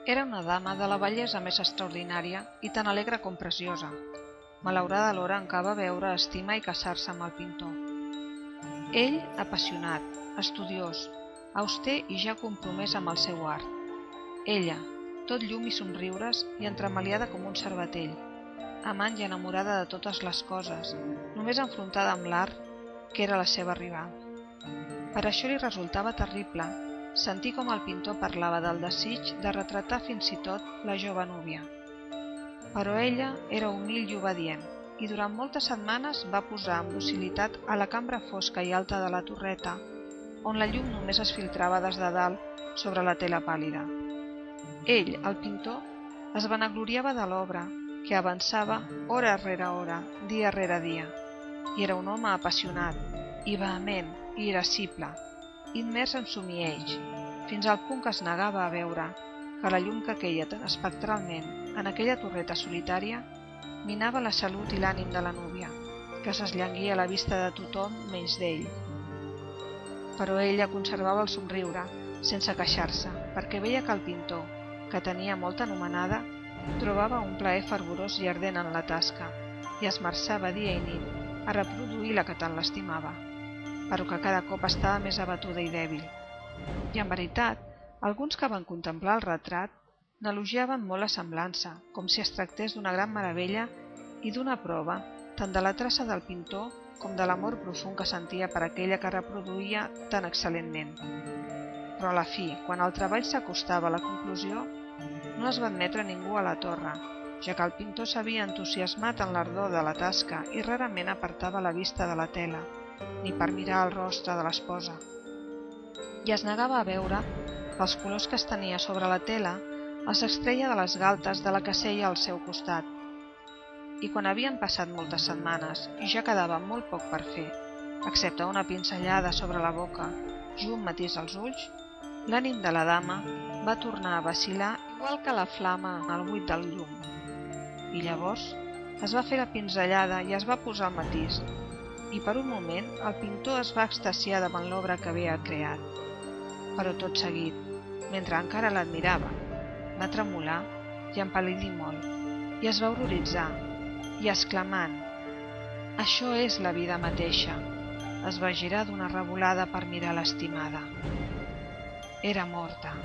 Era una dama de la bellesa més extraordinària i tan alegre com preciosa. Malaurada l'hora en què va veure, estimar i casar-se amb el pintor. Ell, apassionat, estudiós, auster i ja compromès amb el seu art. Ella, tot llum i somriures i entremaliada com un cervatell, amant i enamorada de totes les coses, només enfrontada amb l'art, que era la seva rival. Per això li resultava terrible sentir com el pintor parlava del desig de retratar fins i tot la jove núvia. Però ella era humil i obedient, i durant moltes setmanes va posar amb docilitat a la cambra fosca i alta de la torreta, on la llum només es filtrava des de dalt sobre la tela pàl·lida. Ell, el pintor, es vanagloriava de l'obra, que avançava hora rere hora, dia rere dia, i era un home apassionat, i vehement, i irascible, immers en somiells, fins al punt que es negava a veure que la llum que queia tan espectralment en aquella torreta solitària minava la salut i l'ànim de la núvia, que s'esllanguia a la vista de tothom menys d'ell. Però ella conservava el somriure, sense queixar-se, perquè veia que el pintor, que tenia molta anomenada, trobava un plaer fervorós i ardent en la tasca, i esmerçava dia i nit a reproduir la que tant l'estimava, però que cada cop estava més abatuda i dèbil. I en veritat, alguns que van contemplar el retrat n'elogiaven molt la semblança, com si es tractés d'una gran meravella i d'una prova tant de la traça del pintor com de l'amor profund que sentia per aquella que reproduïa tan excel·lentment. Però a la fi, quan el treball s'acostava a la conclusió, no es va admetre ningú a la torre, ja que el pintor s'havia entusiasmat en l'ardor de la tasca i rarament apartava la vista de la tela, ni per mirar el rostre de l'esposa. I es negava a veure que els colors que es tenia sobre la tela els extreia de les galtes de la que seia al seu costat. I quan havien passat moltes setmanes i ja quedava molt poc per fer, excepte una pinzellada sobre la boca i un matís als ulls, l'ànim de la dama va tornar a vacil·lar igual que la flama al buit del llum. I llavors es va fer la pinzellada i es va posar el matís, i per un moment el pintor es va extasiar davant l'obra que havia creat. Però tot seguit, mentre encara l'admirava, va tremolar i empal·lidir molt, i es va horroritzar, i exclamant «Això és la vida mateixa», es va girar d'una revolada per mirar l'estimada. Era morta.